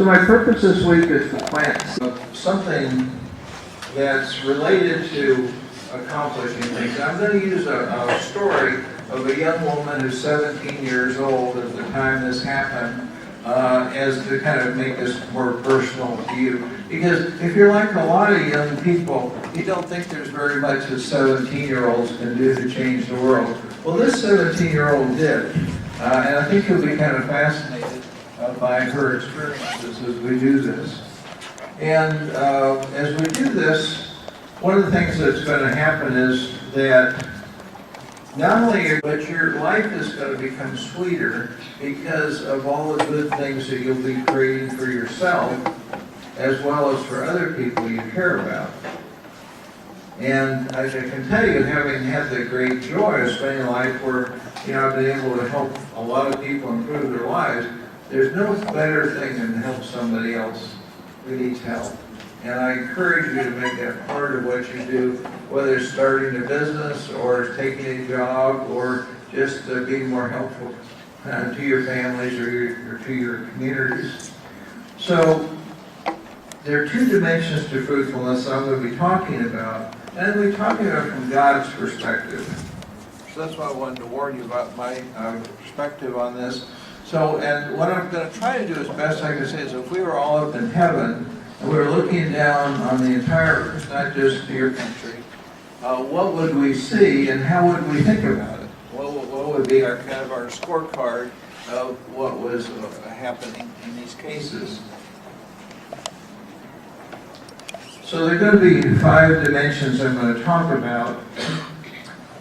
So my purpose this week is to plant something that's related to accomplishing things. I'm going to use a story of a young woman who's 17 years old at the time this happened, as to kind of make this more personal to you. Because if you're like a lot of young people, you don't think there's very much that 17-year-olds can do to change the world. Well, this 17-year-old did. And I think you'll be kind of fascinated by her experiences as we do this. And as we do this, one of the things that's going to happen is that not only, but your life is going to become sweeter because of all the good things that you'll be creating for yourself, as well as for other people you care about. And I can tell you, having had the great joy of spending a life where, I've been able to help a lot of people improve their lives, there's no better thing than to help somebody else who needs help. And I encourage you to make that part of what you do, whether it's starting a business or taking a job or just being more helpful to your families or to your communities. So there are two dimensions to fruitfulness I'm going to be talking about. And I'm going to be talking about it from God's perspective. So that's why I wanted to warn you about my perspective on this. So, and what I'm going to try to do as best I can say is if we were all up in heaven, and we were looking down on the entire earth, not just your country, what would we see and how would we think about it? What would be our kind of our scorecard of what was happening in these cases? So there are going to be 5 dimensions I'm going to talk about.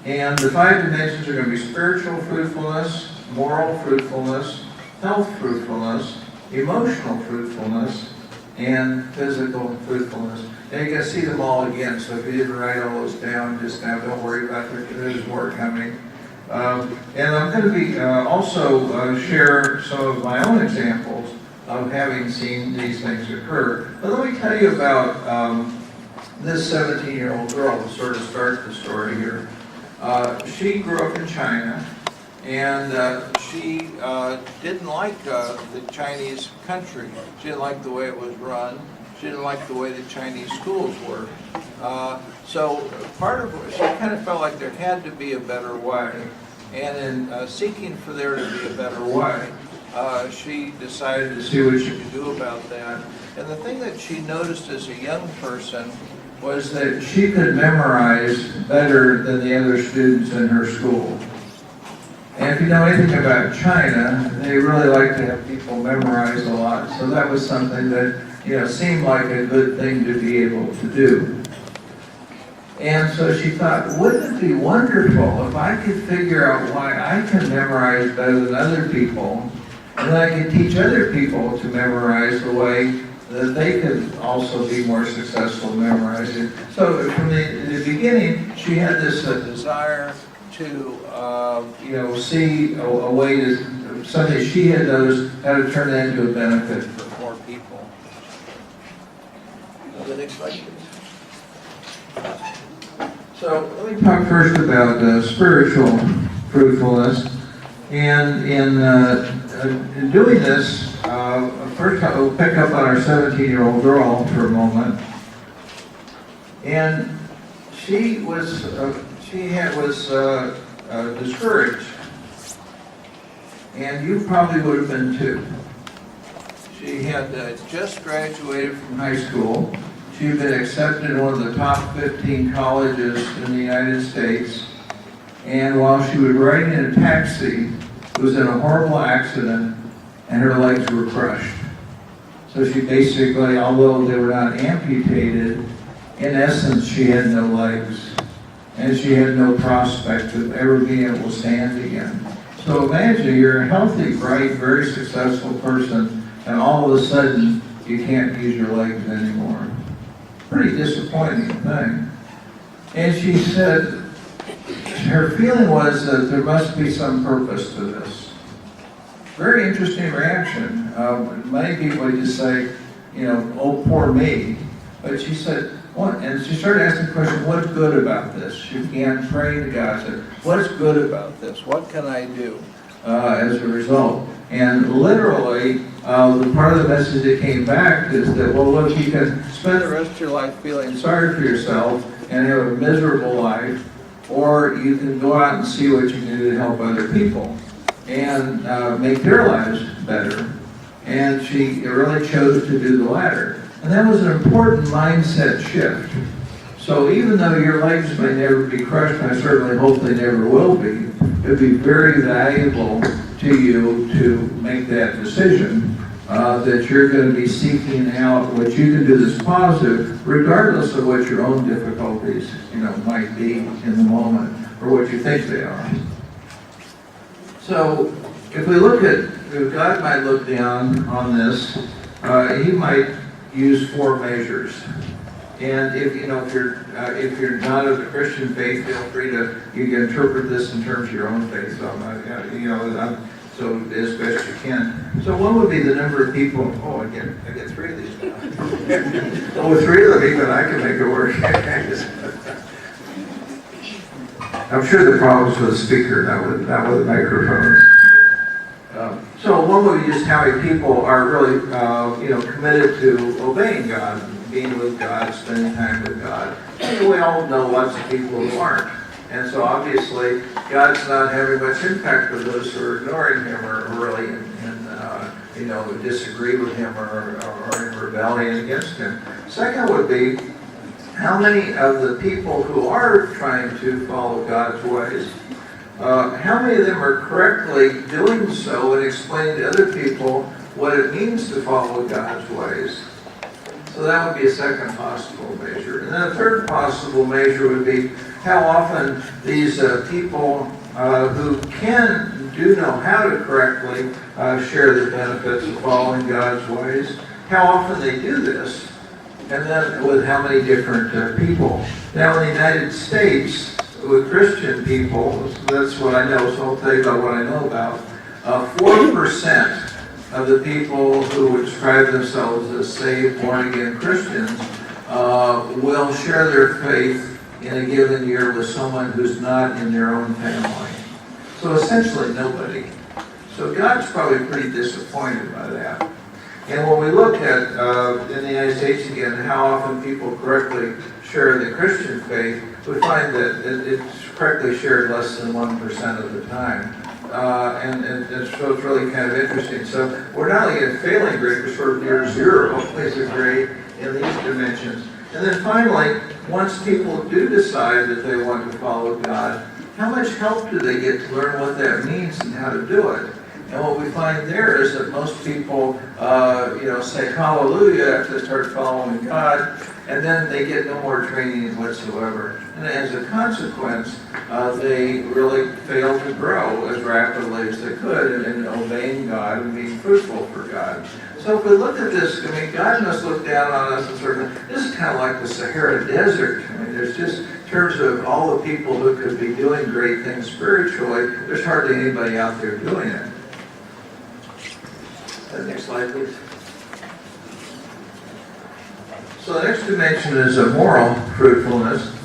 And the 5 dimensions are going to be spiritual fruitfulness, moral fruitfulness, health fruitfulness, emotional fruitfulness, and physical fruitfulness. And you can see them all again, so if you didn't write all those down, just now don't worry about it, there's more coming. And I'm going to be also share some of my own examples of having seen these things occur. But let me tell you about this 17-year-old girl to sort of start the story here. She grew up in China, and she didn't like the Chinese country. She didn't like the way it was run. She didn't like the way the Chinese schools were. So part of it, she kind of felt like there had to be a better way. And in seeking for there to be a better way, she decided to see what she could do about that. And the thing that she noticed as a young person was that she could memorize better than the other students in her school. And if you know anything about China, they really like to have people memorize a lot. So that was something that, seemed like a good thing to be able to do. And so she thought, wouldn't it be wonderful if I could figure out why I can memorize better than other people, and then I could teach other people to memorize the way that they could also be more successful memorizing. So from the beginning, she had this desire to, see a way to, something she had noticed, how to turn that into a benefit for more people. The next slide, please. So let me talk first about spiritual fruitfulness. And in doing this, first we'll pick up on our 17-year-old girl for a moment. And she was discouraged, and you probably would have been too. She had just graduated from high school. She had been accepted in one of the top 15 colleges in the United States, and while she was riding in a taxi, was in a horrible accident, and her legs were crushed. So she basically, although they were not amputated, in essence she had no legs. And she had no prospect of ever being able to stand again. So imagine you're a healthy, bright, very successful person, and all of a sudden you can't use your legs anymore. Pretty disappointing thing. And she said her feeling was that there must be some purpose to this. Very interesting reaction. Many people would just say, oh, poor me. But she said, what? And she started asking the question, what's good about this? She began praying to God, said, what's good about this? What can I do? as a result. And literally, the part of the message that came back is that, well, look, you can spend the rest of your life feeling sorry for yourself and have a miserable life, or you can go out and see what you can do to help other people and make their lives better. And she really chose to do the latter. And that was an important mindset shift. So even though your legs may never be crushed, and I certainly hope they never will be, it would be very valuable to you to make that decision that you're going to be seeking out what you can do that's positive, regardless of what your own difficulties, might be in the moment, or what you think they are. So if we look at, if God might look down on this, he might use 4 measures. And if you're not of the Christian faith, feel free to, you can interpret this in terms of your own faith. So so as best you can. So one would be the number of people. Oh, I get 3 of these now. With 3 of them, even I can make it work. I'm sure the problem's with the speaker, not with the microphones. So one would be just how many people are really, committed to obeying God, being with God, spending time with God. And we all know lots of people who aren't. And so obviously, God's not having much impact with those who are ignoring Him or really disagree with Him or in rebellion against Him. Second would be, how many of the people who are trying to follow God's ways, how many of them are correctly doing so and explaining to other people what it means to follow God's ways? So that would be a second possible measure. And then a third possible measure would be how often these people who do know how to correctly share the benefits of following God's ways, how often they do this, and then with how many different people. Now in the United States, with Christian people, that's what I know, so I'll tell you about what I know about. 4% of the people who would describe themselves as saved, born-again Christians will share their faith in a given year with someone who's not in their own family. So essentially nobody. So God's probably pretty disappointed by that. And when we look at, in the United States again, how often people correctly share the Christian faith, we find that it's correctly shared less than 1% of the time. And so it's really kind of interesting. So we're not only at failing grade, we're sort of near 0 as a grade in these dimensions. And then finally, once people do decide that they want to follow God, how much help do they get to learn what that means and how to do it? And what we find there is that most people, say hallelujah after they start following God, and then they get no more training whatsoever. And as a consequence, they really fail to grow as rapidly as they could in obeying God and being fruitful for God. So if we look at this, God must look down on us and sort of, this is kind of like the Sahara Desert. There's just, in terms of all the people who could be doing great things spiritually, there's hardly anybody out there doing it. Next slide, please. So the next dimension is a moral fruitfulness.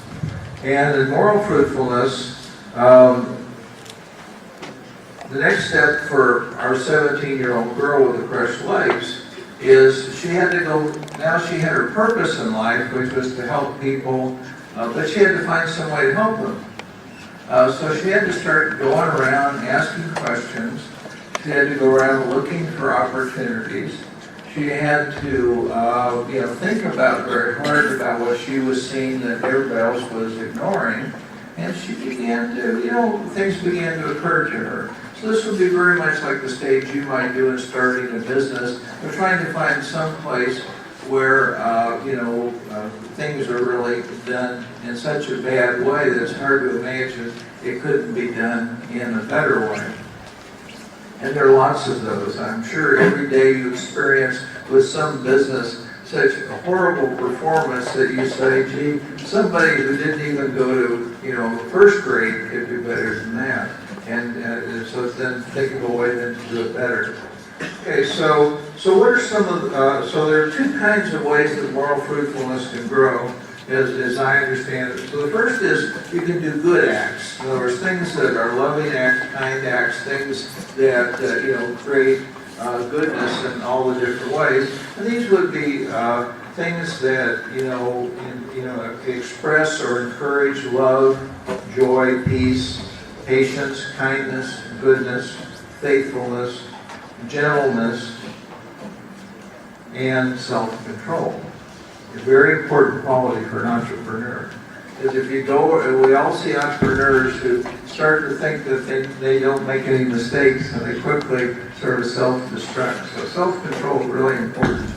And in moral fruitfulness, the next step for our 17-year-old girl with the crushed legs is she had to go, now she had her purpose in life, which was to help people, but she had to find some way to help them. So she had to start going around asking questions. She had to go around looking for opportunities. She had to, think about very hard about what she was seeing that everybody else was ignoring. And she began to, things began to occur to her. So this would be very much like the stage you might do in starting a business. We're trying to find some place where, things are really done in such a bad way that it's hard to imagine it couldn't be done in a better way. And there are lots of those. I'm sure every day you experience with some business such a horrible performance that you say, gee, somebody who didn't even go to, first grade could do better than that. And so then think of a way then to do it better. Okay, so what are some of so there are 2 kinds of ways that moral fruitfulness can grow. as I understand it. So the first is you can do good acts. In other words, things that are loving acts, kind acts, things that create goodness in all the different ways. And these would be things that express or encourage love, joy, peace, patience, kindness, goodness, faithfulness, gentleness, and self-control. A very important quality for an entrepreneur. Because if you go, and we all see entrepreneurs who start to think that they don't make any mistakes, and they quickly sort of self-destruct. So self-control is really important.